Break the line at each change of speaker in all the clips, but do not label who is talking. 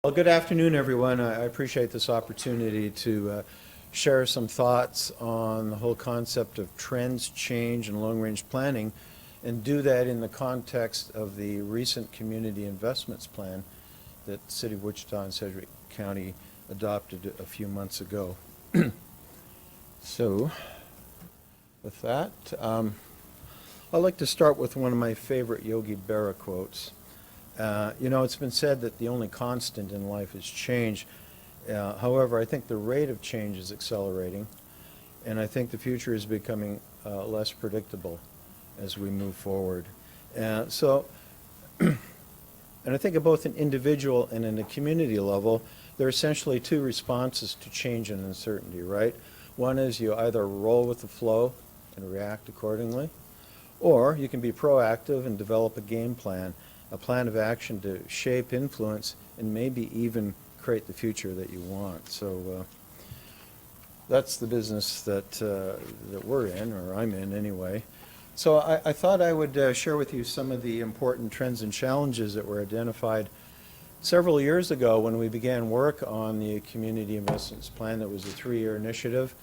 Well, good afternoon, everyone. I appreciate this opportunity to share some thoughts on the whole concept of trends, change, and long-range planning, and do that in the context of the recent community investments plan that the City of Wichita and Sedgwick County adopted a few months ago. So, with that, I'd like to start with one of my favorite Yogi Berra quotes. It's been said that the only constant in life is change. However, I think the rate of change is accelerating, and I think the future is becoming less predictable as we move forward. And I think at both an individual and in a community level, there are essentially two responses to change and uncertainty, right? One is you either roll with the flow and react accordingly, or you can be proactive and develop a game plan, a plan of action to shape, influence, and maybe even create the future that you want. So that's the business that we're in, or I'm in anyway. So I thought I would share with you some of the important trends and challenges that were identified several years ago when we began work on the Community Investments Plan. That was a 3-year initiative,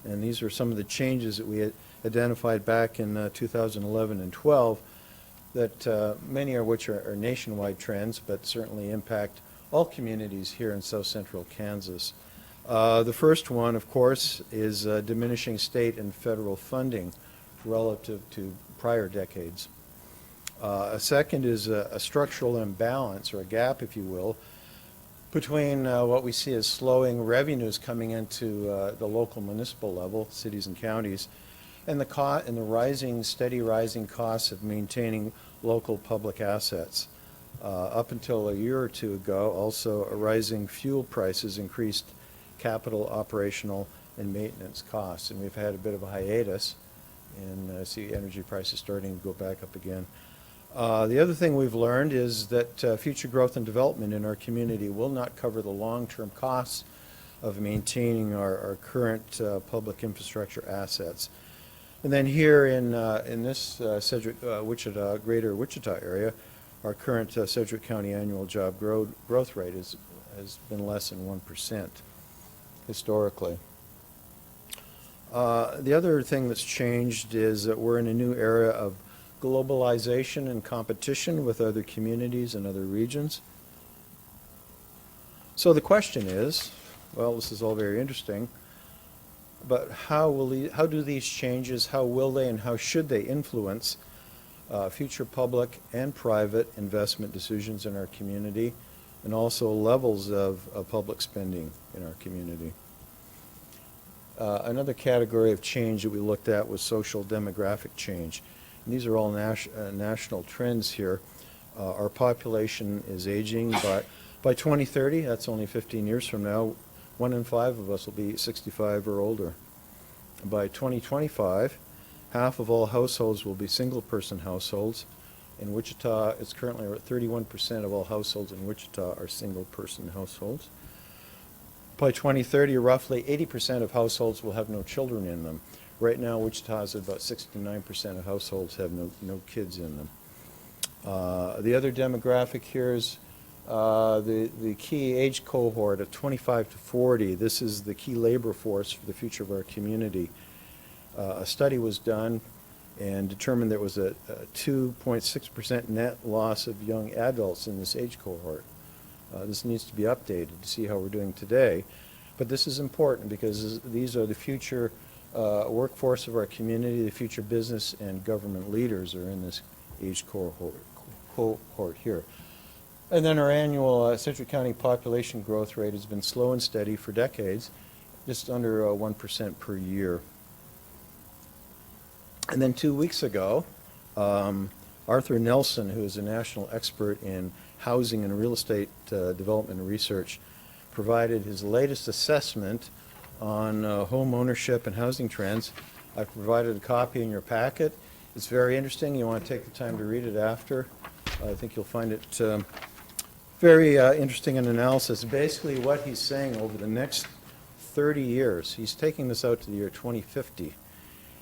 and these were some of the changes that we had identified back in 2011 and 12. That many of which are nationwide trends, but certainly impact all communities here in South Central Kansas. The first one, of course, is diminishing state and federal funding relative to prior decades. A second is a structural imbalance, or a gap, if you will, between what we see as slowing revenues coming into the local municipal level, cities and counties, and the steady rising costs of maintaining local public assets. Up until a year or two ago, also rising fuel prices increased capital, operational, and maintenance costs. And we've had a bit of a hiatus, and see energy prices starting to go back up again. The other thing we've learned is that future growth and development in our community will not cover the long-term costs of maintaining our current public infrastructure assets. And then here in this Sedgwick, Wichita, greater Wichita area, our current Sedgwick County annual job growth rate has been less than 1% historically. The other thing that's changed is that we're in a new era of globalization and competition with other communities and other regions. So the question is, well, this is all very interesting, but how do these changes, how will they and how should they influence future public and private investment decisions in our community, and also levels of public spending in our community? Another category of change that we looked at was social demographic change. And these are all national trends here. Our population is aging. By 2030, that's only 15 years from now, 1 in 5 of us will be 65 or older. By 2025, half of all households will be single-person households. In Wichita, it's currently 31% of all households in Wichita are single-person households. By 2030, roughly 80% of households will have no children in them. Right now, Wichita has about 69% of households have no kids in them. The other demographic here is the key age cohort of 25 to 40. This is the key labor force for the future of our community. A study was done and determined there was a 2.6% net loss of young adults in this age cohort. This needs to be updated to see how we're doing today. But this is important because these are the future workforce of our community. The future business and government leaders are in this age cohort here. And then our annual Sedgwick County population growth rate has been slow and steady for decades, just under 1% per year. And then 2 weeks ago, Arthur Nelson, who is a national expert in housing and real estate development and research, provided his latest assessment on home ownership and housing trends. I've provided a copy in your packet. It's very interesting. You want to take the time to read it after. I think you'll find it very interesting in analysis. Basically what he's saying over the next 30 years, he's taking this out to the year 2050.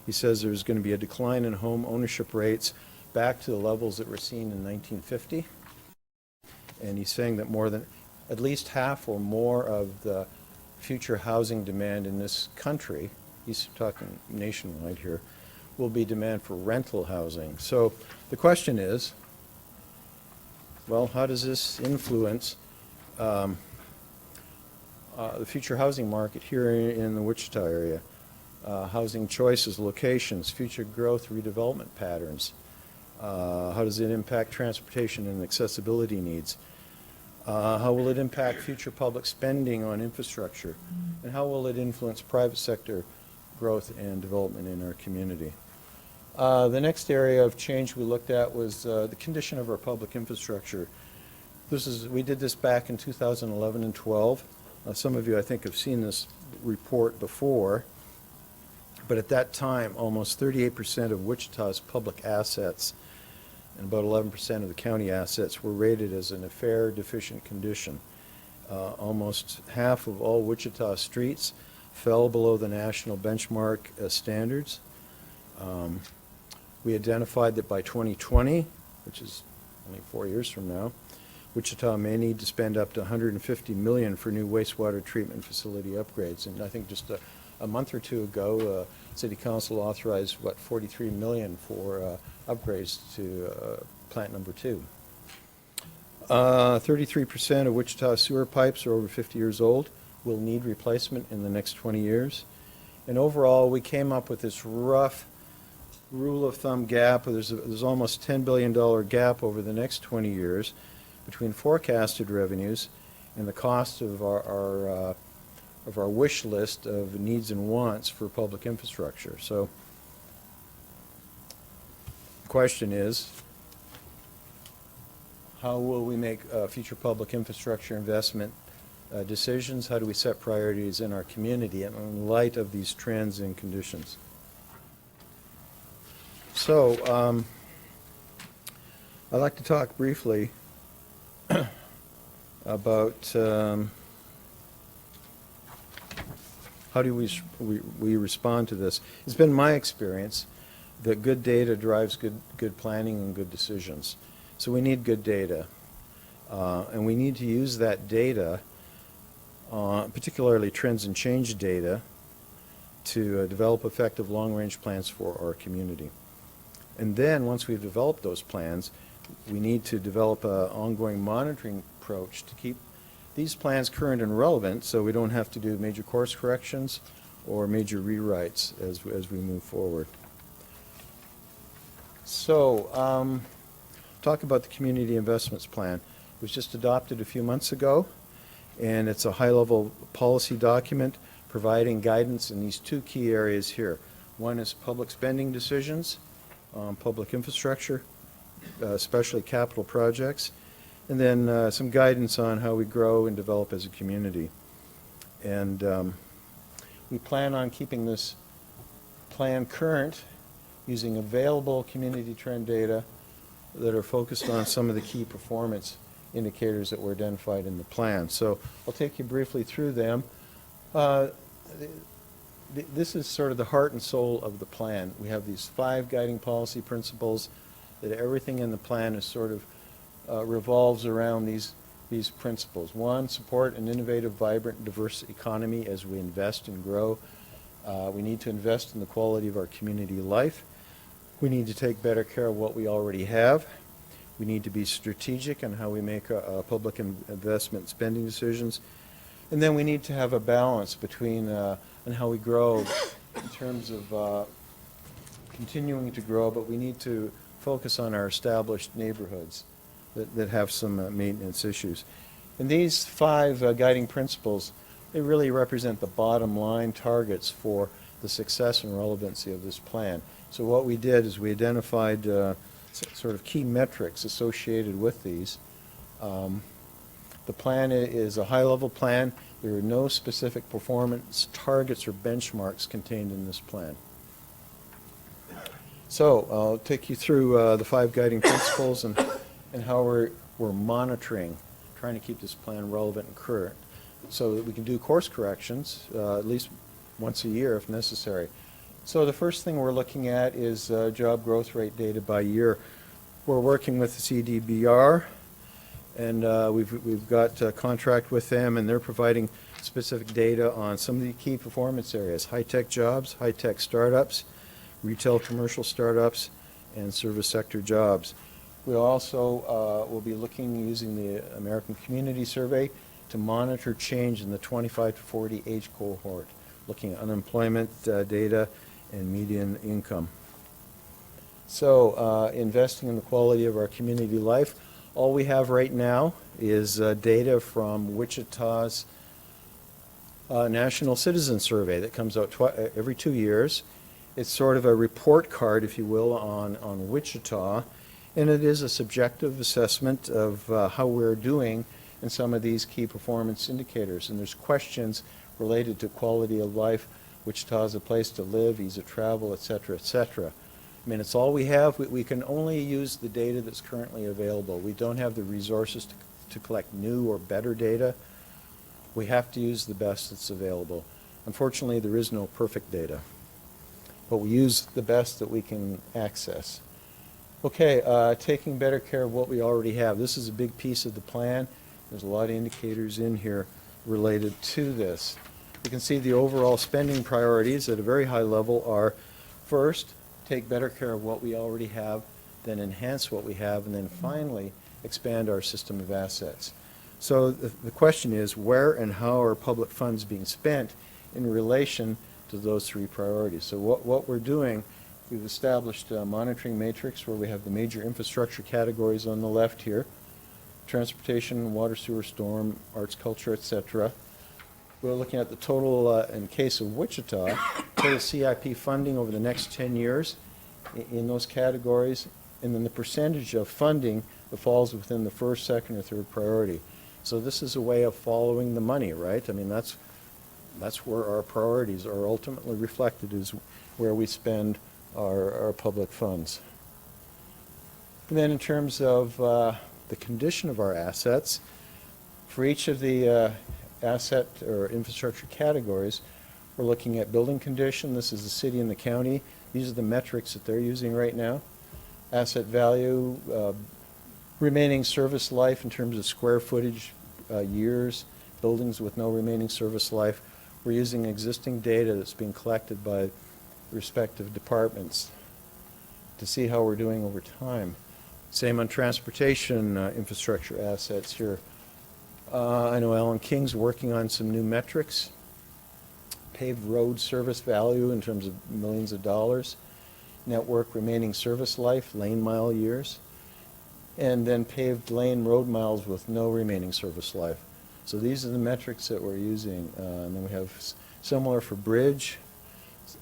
He says there's going to be a decline in home ownership rates back to the levels that were seen in 1950. And he's saying that more than at least half or more of the future housing demand in this country, he's talking nationwide here, will be demand for rental housing. So the question is, well, how does this influence the future housing market here in the Wichita area? Housing choices, locations, future growth, redevelopment patterns. How does it impact transportation and accessibility needs? How will it impact future public spending on infrastructure? And how will it influence private sector growth and development in our community? The next area of change we looked at was the condition of our public infrastructure. We did this back in 2011 and 12. Some of you, I think, have seen this report before. But at that time, almost 38% of Wichita's public assets and about 11% of the county assets were rated as in a fair, deficient condition. Almost half of all Wichita streets fell below the national benchmark standards. We identified that by 2020, which is only 4 years from now, Wichita may need to spend up to $150 million for new wastewater treatment facility upgrades. And I think just a month or two ago, City Council authorized, $43 million for upgrades to plant number 2. 33% of Wichita sewer pipes are over 50 years old, will need replacement in the next 20 years. And overall, we came up with this rough rule of thumb gap. There's almost $10 billion gap over the next 20 years between forecasted revenues and the cost of our wish list of needs and wants for public infrastructure. So the question is, how will we make future public infrastructure investment decisions? How do we set priorities in our community in light of these trends and conditions? So I'd like to talk briefly about how do we respond to this. It's been my experience that good data drives good planning and good decisions. So we need good data, and we need to use that data, particularly trends and change data, to develop effective long-range plans for our community. And then once we've developed those plans, we need to develop an ongoing monitoring approach to keep these plans current and relevant so we don't have to do major course corrections or major rewrites as we move forward. So talk about the Community Investments Plan. It was just adopted a few months ago, and it's a high-level policy document providing guidance in these 2 key areas here. One is public spending decisions on public infrastructure, especially capital projects, and then some guidance on how we grow and develop as a community. And we plan on keeping this plan current using available community trend data that are focused on some of the key performance indicators that were identified in the plan. So I'll take you briefly through them. This is sort of the heart and soul of the plan. We have these 5 guiding policy principles that everything in the plan is sort of revolves around these principles. 1, support an innovative, vibrant, diverse economy as we invest and grow. We need to invest in the quality of our community life. We need to take better care of what we already have. We need to be strategic in how we make public investment spending decisions. And then we need to have a balance between and how we grow in terms of continuing to grow, but we need to focus on our established neighborhoods that have some maintenance issues. And these 5 guiding principles, they really represent the bottom line targets for the success and relevancy of this plan. So what we did is we identified sort of key metrics associated with these. The plan is a high-level plan. There are no specific performance targets or benchmarks contained in this plan. So I'll take you through the 5 guiding principles and how we're monitoring, trying to keep this plan relevant and current so that we can do course corrections at least once a year if necessary. So the first thing we're looking at is job growth rate data by year. We're working with the CDBR, And we've got a contract with them, and they're providing specific data on some of the key performance areas: high-tech jobs, high-tech startups, retail commercial startups, and service sector jobs. We also will be looking, using the American Community Survey, to monitor change in the 25 to 40 age cohort, looking at unemployment data and median income. So investing in the quality of our community life. All we have right now is data from Wichita's National Citizen Survey that comes out every 2 years. It's sort of a report card, if you will, on Wichita, and it is a subjective assessment of how we're doing in some of these key performance indicators. And there's questions related to quality of life, Wichita is a place to live, ease of travel, et cetera, et cetera. I mean, it's all we have. We can only use the data that's currently available. We don't have the resources to collect new or better data. We have to use the best that's available. Unfortunately, there is no perfect data, but we use the best that we can access. Okay, taking better care of what we already have. This is a big piece of the plan. There's a lot of indicators in here related to this. You can see the overall spending priorities at a very high level are: first, take better care of what we already have, then enhance what we have, and then finally expand our system of assets. So the question is, where and how are public funds being spent in relation to those three priorities? So what we're doing, we've established a monitoring matrix where we have the major infrastructure categories on the left here: transportation, water, sewer, storm, arts, culture, etc. We're looking at the total, in case of Wichita, total CIP funding over the next 10 years in those categories, and then the percentage of funding that falls within the first, second, or third priority. So this is a way of following the money, right? I mean, that's where our priorities are ultimately reflected, is where we spend our public funds. And then in terms of the condition of our assets, for each of the asset or infrastructure categories, we're looking at building condition. This is the city and the county. These are the metrics that they're using right now. Asset value, remaining service life in terms of square footage, years, buildings with no remaining service life. We're using existing data that's being collected by respective departments to see how we're doing over time. Same on transportation infrastructure assets here. I know Alan King's working on some new metrics. Paved road service value in terms of millions of dollars. Network remaining service life, lane mile years. And then paved lane road miles with no remaining service life. So these are the metrics that we're using. And then we have similar for bridge.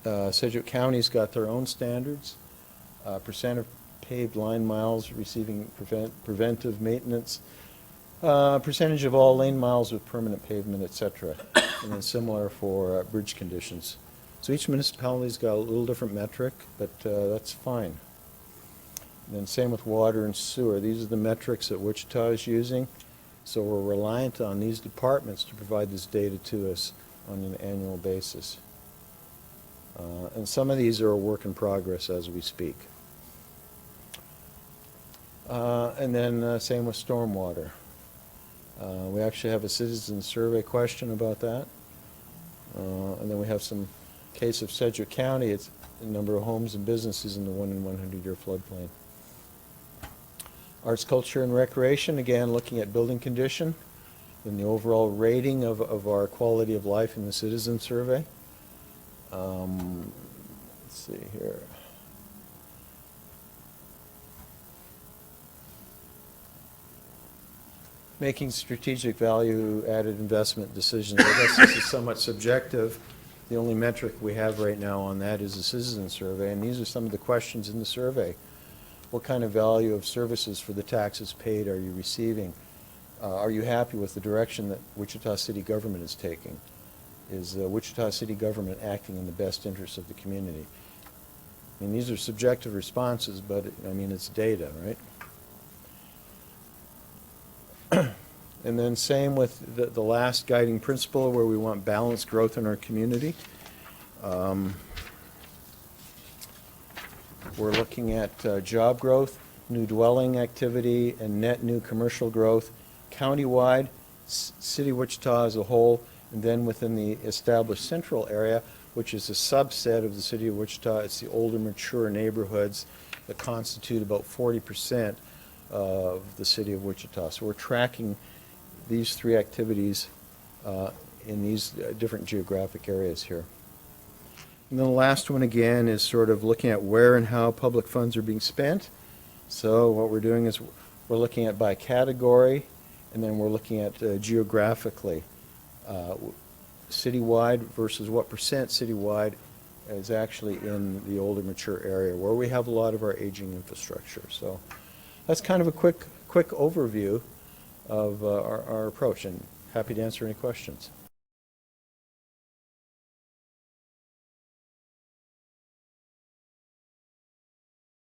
Sedgwick County's got their own standards. Percent of paved line miles receiving preventive maintenance. Percentage of all lane miles with permanent pavement, etc. And then similar for bridge conditions. So each municipality's got a little different metric, but that's fine. And then same with water and sewer. These are the metrics that Wichita is using. So we're reliant on these departments to provide this data to us on an annual basis. And some of these are a work in progress as we speak. And then same with stormwater. We actually have a citizen survey question about that. And then we have some case of Sedgwick County. It's the number of homes and businesses in the 1 in 100 year floodplain. Arts, culture, and recreation, again, looking at building condition and the overall rating of our quality of life in the citizen survey. Let's see here. Making strategic value-added investment decisions. I guess this is somewhat subjective. The only metric we have right now on that is a citizen survey, and these are some of the questions in the survey. What kind of value of services for the taxes paid are you receiving? Are you happy with the direction that Wichita City government is taking? Is Wichita City government acting in the best interest of the community? I mean, these are subjective responses, but I mean, it's data, right? And then same with the last guiding principle, where we want balanced growth in our community. We're looking at job growth, new dwelling activity, and net new commercial growth countywide, City of Wichita as a whole, and then within the established central area, which is a subset of the City of Wichita. It's the older, mature neighborhoods that constitute about 40% of the City of Wichita. So we're tracking these three activities in these different geographic areas here. And then the last one again is sort of looking at where and how public funds are being spent. So what we're doing is we're looking at by category, and then we're looking at geographically, citywide versus what percent citywide is actually in the older mature area where we have a lot of our aging infrastructure. So that's kind of a quick overview of our approach, and happy to answer any questions.